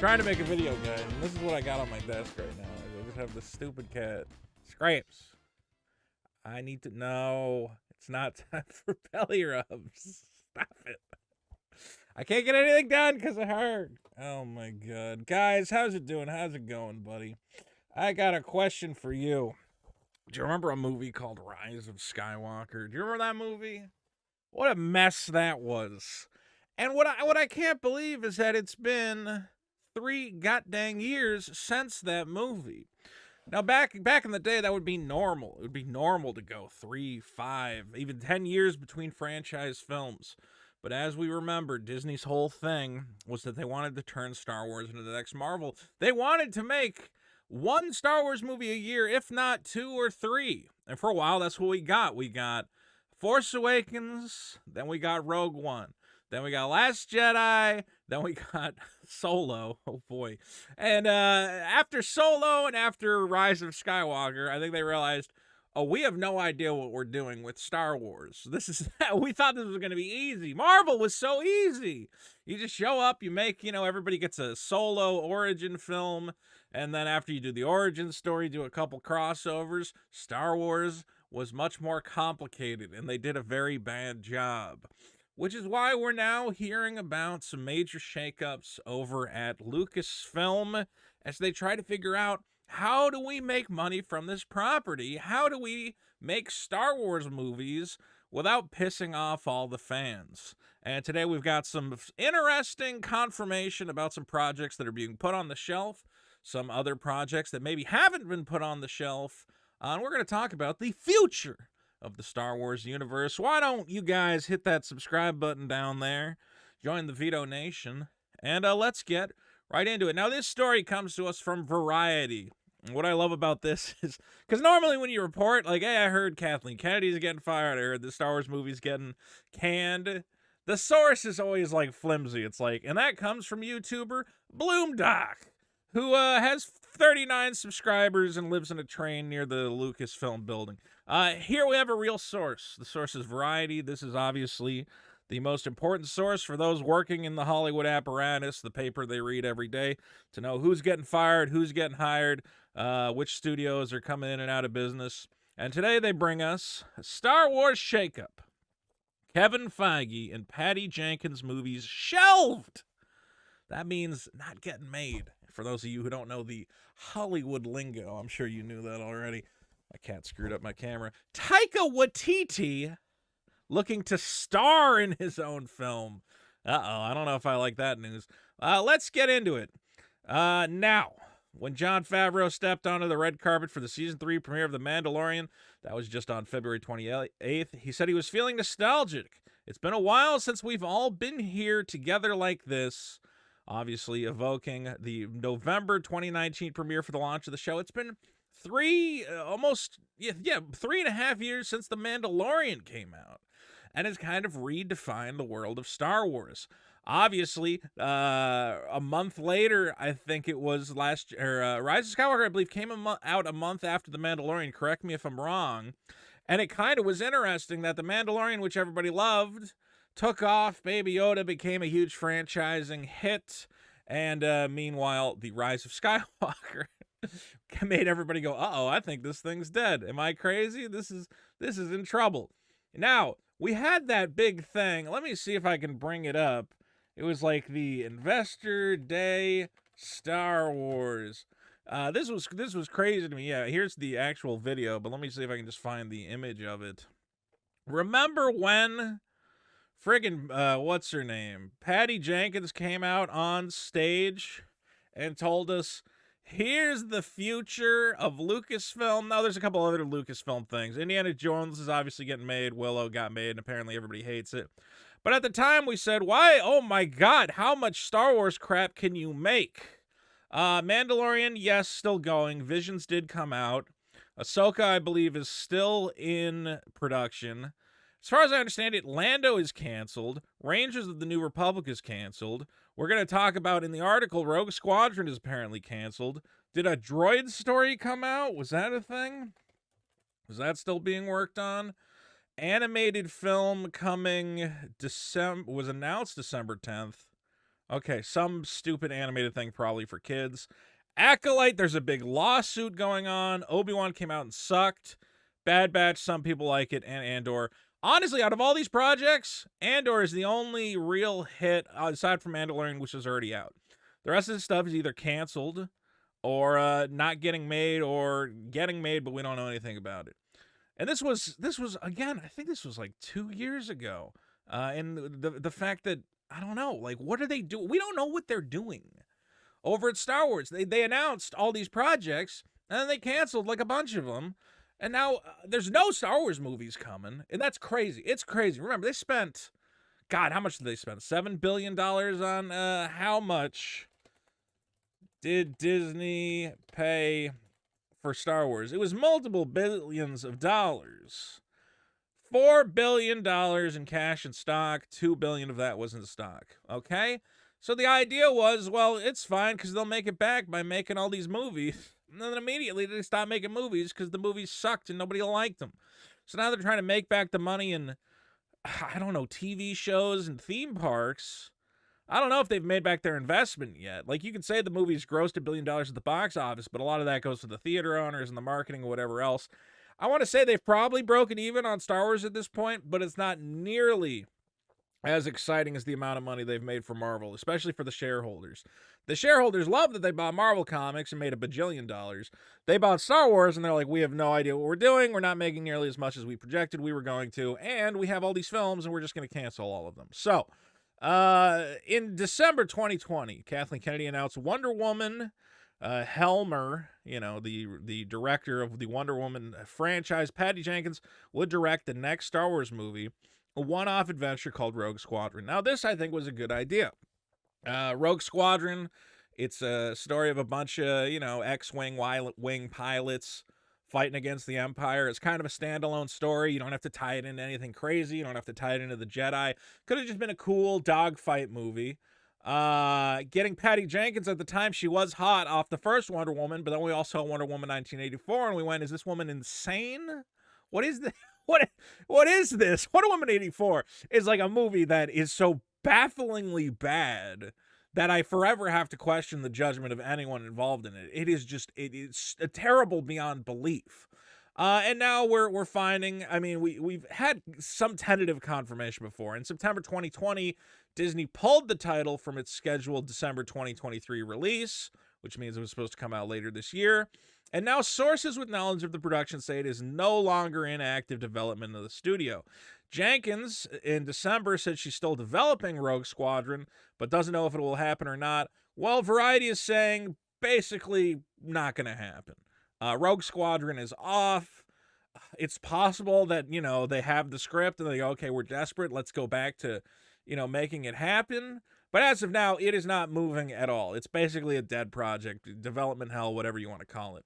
Trying to make a video, guys, and this is what I got on my desk right now. I just have this stupid cat. Scrapes. I need to know. It's not time for belly rubs. Stop it. I can't get anything done because of her. Oh my god. Guys, how's it doing? How's it going, buddy? I got a question for you. Do you remember a movie called Rise of Skywalker? Do you remember that movie? What a mess that was. And what I can't believe is that it's been 3 goddamn years since that movie. Now, back in the day, that would be normal. It would be normal to go 3, 5, even 10 years between franchise films. But as we remember, Disney's whole thing was that they wanted to turn Star Wars into the next Marvel. They wanted to make 1 Star Wars movie a year, if not 2 or 3. And for a while, that's what we got. We got Force Awakens, then we got Rogue One. Then we got Last Jedi. Then we got Solo. Oh, boy. And after Solo and after Rise of Skywalker, I think they realized, oh, we have no idea what we're doing with Star Wars. We thought this was going to be easy. Marvel was so easy. You just show up, you make, everybody gets a Solo origin film. And then after you do the origin story, do a couple crossovers. Star Wars was much more complicated, and they did a very bad job. Which is why we're now hearing about some major shakeups over at Lucasfilm as they try to figure out, how do we make money from this property? How do we make Star Wars movies without pissing off all the fans? And today we've got some interesting confirmation about some projects that are being put on the shelf, some other projects that maybe haven't been put on the shelf, and we're going to talk about the future of the Star Wars universe. Why don't you guys hit that subscribe button down there, join the Veto Nation, and let's get right into it. Now, this story comes to us from Variety. And what I love about this is, because normally when you report, like, hey, I heard Kathleen Kennedy's getting fired, I heard the Star Wars movie's getting canned, the source is always, like, flimsy. It's like, and that comes from YouTuber Bloomdoc, who has 39 subscribers and lives in a train near the Lucasfilm building. Here we have a real source. The source is Variety. This is obviously the most important source for those working in the Hollywood apparatus, the paper they read every day, to know who's getting fired, who's getting hired, which studios are coming in and out of business. And today they bring us a Star Wars shakeup. Kevin Feige and Patty Jenkins movies shelved. That means not getting made. For those of you who don't know the Hollywood lingo, I'm sure you knew that already. My cat screwed up my camera. Taika Waititi looking to star in his own film. I don't know if I like that news. Let's get into it. Now, when Jon Favreau stepped onto the red carpet for the season 3 premiere of The Mandalorian, that was just on February 28th, he said he was feeling nostalgic. It's been a while since we've all been here together like this. Obviously evoking the November 2019 premiere for the launch of the show. It's been 3.5 years since The Mandalorian came out, and has kind of redefined the world of Star Wars. Obviously, a month later, I think it was Rise of Skywalker, I believe, came out a month after The Mandalorian. Correct me if I'm wrong. And it kind of was interesting that The Mandalorian, which everybody loved, took off. Baby Yoda became a huge franchising hit. And meanwhile, the Rise of Skywalker made everybody go, uh-oh, I think this thing's dead. Am I crazy? This is in trouble. Now, we had that big thing. Let me see if I can bring it up. It was like the Investor Day Star Wars. This was crazy to me. Yeah, here's the actual video, but let me see if I can just find the image of it. Remember when friggin' what's her name? Patty Jenkins came out on stage and told us, here's the future of Lucasfilm. Now, there's a couple other Lucasfilm things. Indiana Jones is obviously getting made. Willow got made, and apparently everybody hates it. But at the time, we said, why? Oh, my God, how much Star Wars crap can you make? Mandalorian, yes, still going. Visions did come out. Ahsoka, I believe, is still in production. As far as I understand it, Lando is canceled. Rangers of the New Republic is canceled. We're going to talk about, in the article, Rogue Squadron is apparently canceled. Did a droid story come out? Was that a thing? Was that still being worked on? Animated film coming was announced December 10th. Okay, some stupid animated thing probably for kids. Acolyte, there's a big lawsuit going on. Obi-Wan came out and sucked. Bad Batch, some people like it, and Andor. Honestly, out of all these projects, Andor is the only real hit aside from Mandalorian, which is already out. The rest of the stuff is either canceled or not getting made or getting made, but we don't know anything about it. And this was again, I think this was like 2 years ago. And the fact that I don't know, like, what are they doing? We don't know what they're doing over at Star Wars. They announced all these projects and then they canceled like a bunch of them. And now there's no Star Wars movies coming. And that's crazy. It's crazy. Remember, they spent, God, how much did they spend? $7 billion on how much did Disney pay for Star Wars? It was multiple billions of dollars. $4 billion in cash and stock. $2 billion of that was in stock. Okay? So the idea was, well, it's fine because they'll make it back by making all these movies. And then immediately they stopped making movies because the movies sucked and nobody liked them. So now they're trying to make back the money in, I don't know, TV shows and theme parks. I don't know if they've made back their investment yet. Like, you can say the movies grossed $1 billion at the box office, but a lot of that goes to the theater owners and the marketing or whatever else. I want to say they've probably broken even on Star Wars at this point, but it's not nearly as exciting as the amount of money they've made for Marvel, especially for the shareholders. The shareholders love that they bought Marvel Comics and made $1 bajillion. They bought Star Wars and they're like, we have no idea what we're doing. We're not making nearly as much as we projected we were going to. And we have all these films and we're just going to cancel all of them. So, in December 2020, Kathleen Kennedy announced Wonder Woman. Helmer, the director of the Wonder Woman franchise, Patty Jenkins, would direct the next Star Wars movie, a one-off adventure called Rogue Squadron. Now, this, I think, was a good idea. Rogue Squadron, it's a story of a bunch of, X-Wing, Y-Wing pilots fighting against the Empire. It's kind of a standalone story. You don't have to tie it into anything crazy. You don't have to tie it into the Jedi. Could have just been a cool dogfight movie. Getting Patty Jenkins at the time, she was hot off the first Wonder Woman, but then we also saw Wonder Woman 1984, and we went, is this woman insane? What is this? What is this? Wonder Woman 84 is like a movie that is so bafflingly bad that I forever have to question the judgment of anyone involved in it. It is terrible beyond belief. And now we're finding, I mean, we've had some tentative confirmation before. In September 2020, Disney pulled the title from its scheduled December 2023 release, which means it was supposed to come out later this year. And now sources with knowledge of the production say it is no longer in active development of the studio. Jenkins, in December, said she's still developing Rogue Squadron, but doesn't know if it will happen or not. Well, Variety is saying basically not going to happen. Rogue Squadron is off. It's possible that, they have the script and they go, okay, we're desperate. Let's go back to, making it happen. But as of now, it is not moving at all. It's basically a dead project, development hell, whatever you want to call it.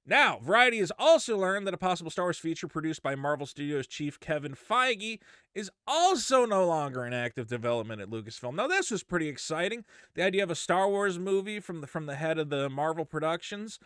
Now, Variety has also learned that a possible Star Wars feature produced by Marvel Studios chief Kevin Feige is also no longer in active development at Lucasfilm. Now, this was pretty exciting. The idea of a Star Wars movie from the head of the Marvel Productions.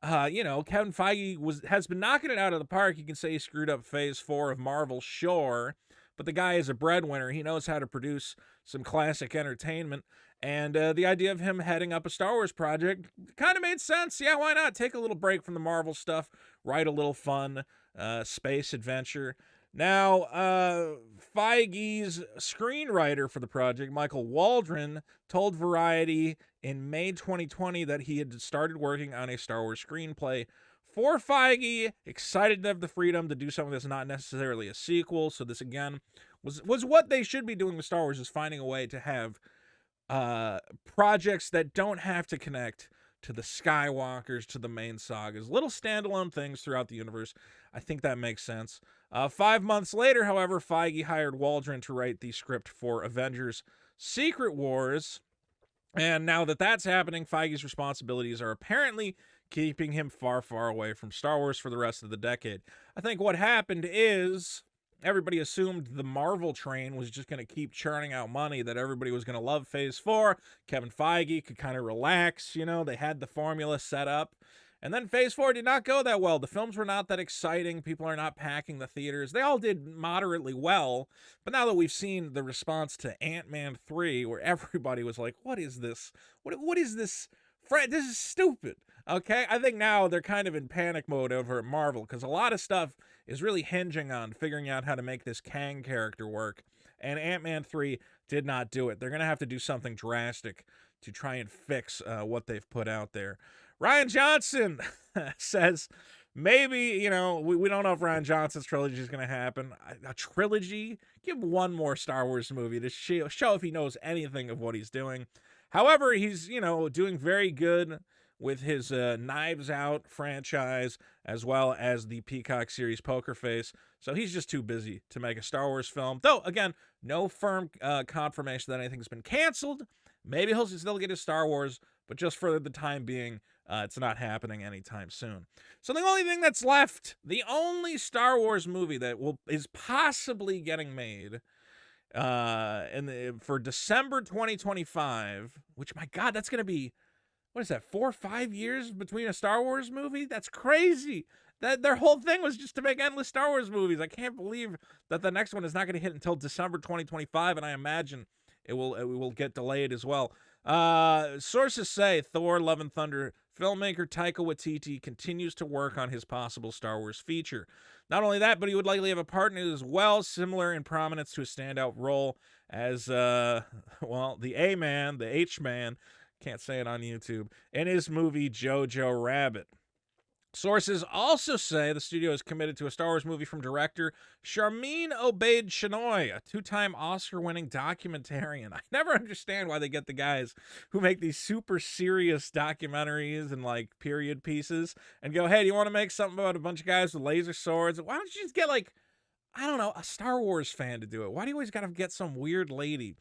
Kevin Feige has been knocking it out of the park. You can say he screwed up Phase 4 of Marvel, sure, but the guy is a breadwinner. He knows how to produce some classic entertainment, and the idea of him heading up a Star Wars project kind of made sense. Yeah, why not? Take a little break from the Marvel stuff, write a little fun space adventure. Now, Feige's screenwriter for the project, Michael Waldron, told Variety in May 2020 that he had started working on a Star Wars screenplay for Feige, excited to have the freedom to do something that's not necessarily a sequel. So this, again, was what they should be doing with Star Wars, is finding a way to have projects that don't have to connect to the Skywalkers, to the main sagas, little standalone things throughout the universe. I think that makes sense. 5 months later, however, Feige hired Waldron to write the script for Avengers Secret Wars. And now that that's happening, Feige's responsibilities are apparently keeping him far, far away from Star Wars for the rest of the decade. I think what happened is everybody assumed the Marvel train was just going to keep churning out money, that everybody was going to love Phase 4. Kevin Feige could kind of relax, they had the formula set up. And then Phase 4 did not go that well. The films were not that exciting. People are not packing the theaters. They all did moderately well. But now that we've seen the response to Ant-Man 3, where everybody was like, what is this? What is this? Fred, this is stupid. Okay? I think now they're kind of in panic mode over at Marvel, because a lot of stuff is really hinging on figuring out how to make this Kang character work. And Ant-Man 3 did not do it. They're going to have to do something drastic to try and fix what they've put out there. Ryan Johnson says maybe, we don't know if Ryan Johnson's trilogy is going to happen. A trilogy? Give one more Star Wars movie to show if he knows anything of what he's doing. However, he's, doing very good with his Knives Out franchise, as well as the Peacock series Poker Face. So he's just too busy to make a Star Wars film. Though, again, no firm confirmation that anything's been canceled. Maybe he'll still get his Star Wars, but just for the time being, it's not happening anytime soon. So the only thing that's left, the only Star Wars movie that is possibly getting made for December 2025, which, my God, that's going to be, what is that, 4 or 5 years between a Star Wars movie? That's crazy. That their whole thing was just to make endless Star Wars movies. I can't believe that the next one is not going to hit until December 2025, and I imagine it will get delayed as well. Sources say Thor: Love and Thunder filmmaker Taika Waititi continues to work on his possible Star Wars feature. Not only that, but he would likely have a partner as well, similar in prominence to a standout role as, the A-Man, the H-Man, can't say it on YouTube, in his movie Jojo Rabbit. Sources also say the studio is committed to a Star Wars movie from director Sharmeen Obaid-Chinoy, a 2-time Oscar-winning documentarian. I never understand why they get the guys who make these super serious documentaries and like period pieces and go, hey, do you want to make something about a bunch of guys with laser swords? Why don't you just get a Star Wars fan to do it? Why do you always got to get some weird lady?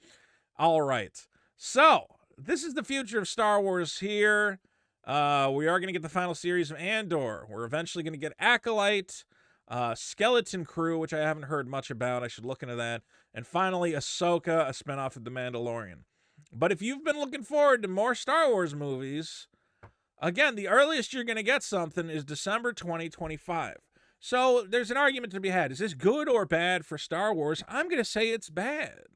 All right. So this is the future of Star Wars here. We are going to get the final series of Andor. We're eventually going to get Acolyte, Skeleton Crew, which I haven't heard much about. I should look into that. And finally, Ahsoka, a spinoff of The Mandalorian. But if you've been looking forward to more Star Wars movies, again, the earliest you're going to get something is December 2025. So there's an argument to be had. Is this good or bad for Star Wars? I'm going to say it's bad.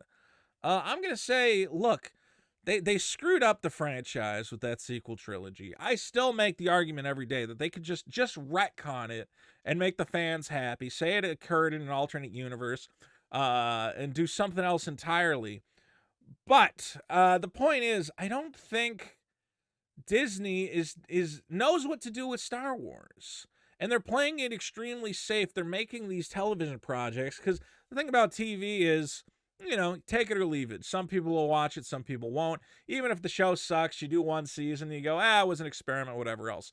I'm going to say, look, They screwed up the franchise with that sequel trilogy. I still make the argument every day that they could just retcon it and make the fans happy, say it occurred in an alternate universe, and do something else entirely. But the point is, I don't think Disney knows what to do with Star Wars. And they're playing it extremely safe. They're making these television projects, because the thing about TV is, take it or leave it. Some people will watch it, some people won't. Even if the show sucks, you do one season, and you go, it was an experiment, whatever else.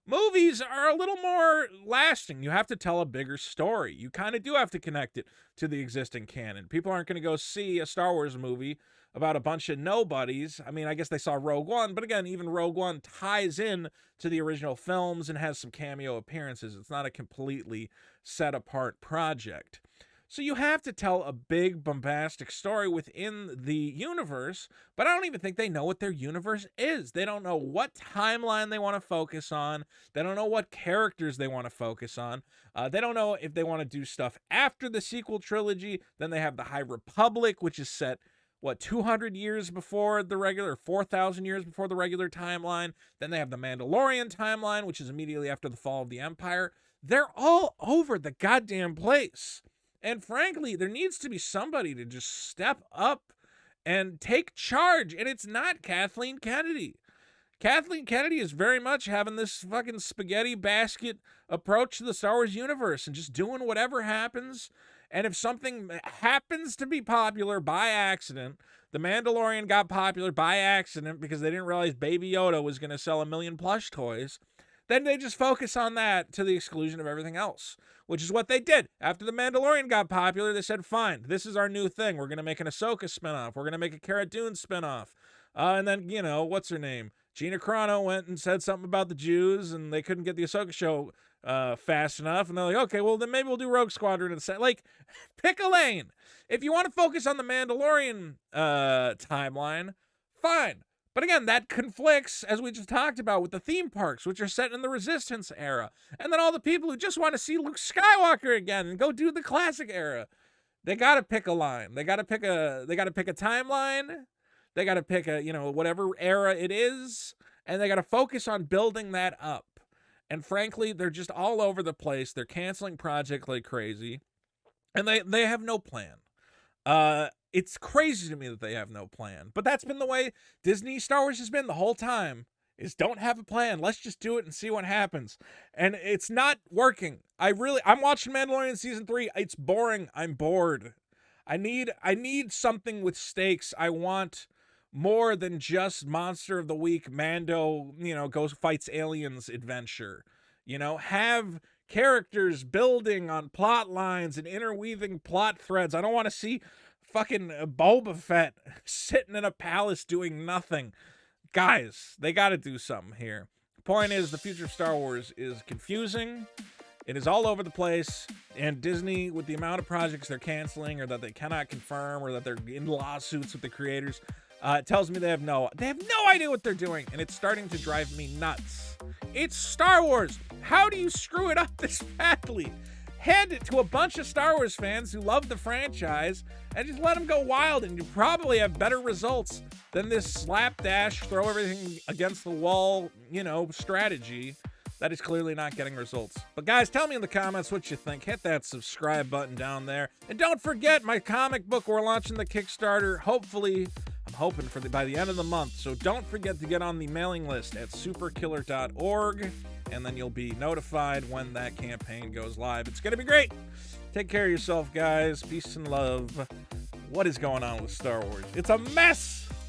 Movies are a little more lasting. You have to tell a bigger story. You kind of do have to connect it to the existing canon. People aren't going to go see a Star Wars movie about a bunch of nobodies. I mean, I guess they saw Rogue One, but again, even Rogue One ties in to the original films and has some cameo appearances. It's not a completely set-apart project. So you have to tell a big, bombastic story within the universe, but I don't even think they know what their universe is. They don't know what timeline they want to focus on. They don't know what characters they want to focus on. They don't know if they want to do stuff after the sequel trilogy. Then they have the High Republic, which is set, 200 years before the regular, 4,000 years before the regular timeline. Then they have the Mandalorian timeline, which is immediately after the fall of the Empire. They're all over the goddamn place. And frankly, there needs to be somebody to just step up and take charge. And it's not Kathleen Kennedy. Kathleen Kennedy is very much having this fucking spaghetti basket approach to the Star Wars universe and just doing whatever happens. And if something happens to be popular by accident, The Mandalorian got popular by accident because they didn't realize Baby Yoda was going to sell 1 million plush toys, then they just focus on that to the exclusion of everything else, which is what they did. After The Mandalorian got popular, they said, fine, this is our new thing. We're going to make an Ahsoka spinoff. We're going to make a Cara Dune spinoff. And then, what's her name? Gina Carano went and said something about the Jews, and they couldn't get the Ahsoka show fast enough. And they're like, okay, well, then maybe we'll do Rogue Squadron instead. Like, pick a lane. If you want to focus on the Mandalorian timeline, fine. But again, that conflicts, as we just talked about, with the theme parks, which are set in the Resistance era. And then all the people who just want to see Luke Skywalker again and go do the classic era. They got to pick a line. They got to pick a timeline. They got to pick a, whatever era it is. And they got to focus on building that up. And frankly, they're just all over the place. They're canceling projects like crazy. And they have no plan. It's crazy to me that they have no plan. But that's been the way Disney Star Wars has been the whole time. Is don't have a plan. Let's just do it and see what happens. And it's not working. I'm watching Mandalorian season 3. It's boring. I'm bored. I need something with stakes. I want more than just Monster of the Week, Mando, goes fights aliens adventure. Have characters building on plot lines and interweaving plot threads. I don't want to see fucking Boba Fett sitting in a palace doing nothing. Guys, they got to do something here. The point is, the future of Star Wars is confusing. It is all over the place. And Disney, with the amount of projects they're canceling or that they cannot confirm or that they're in lawsuits with the creators, it tells me they have no idea what they're doing. And it's starting to drive me nuts. It's Star Wars. How do you screw it up this badly? Hand it to a bunch of Star Wars fans who love the franchise and just let them go wild, and you probably have better results than this slapdash, throw everything against the wall, strategy that is clearly not getting results. But guys, tell me in the comments what you think. Hit that subscribe button down there. And don't forget my comic book. We're launching the Kickstarter. Hopefully, I'm hoping by the end of the month. So don't forget to get on the mailing list at superkiller.org. And then you'll be notified when that campaign goes live. It's going to be great. Take care of yourself, guys. Peace and love. What is going on with Star Wars? It's a mess.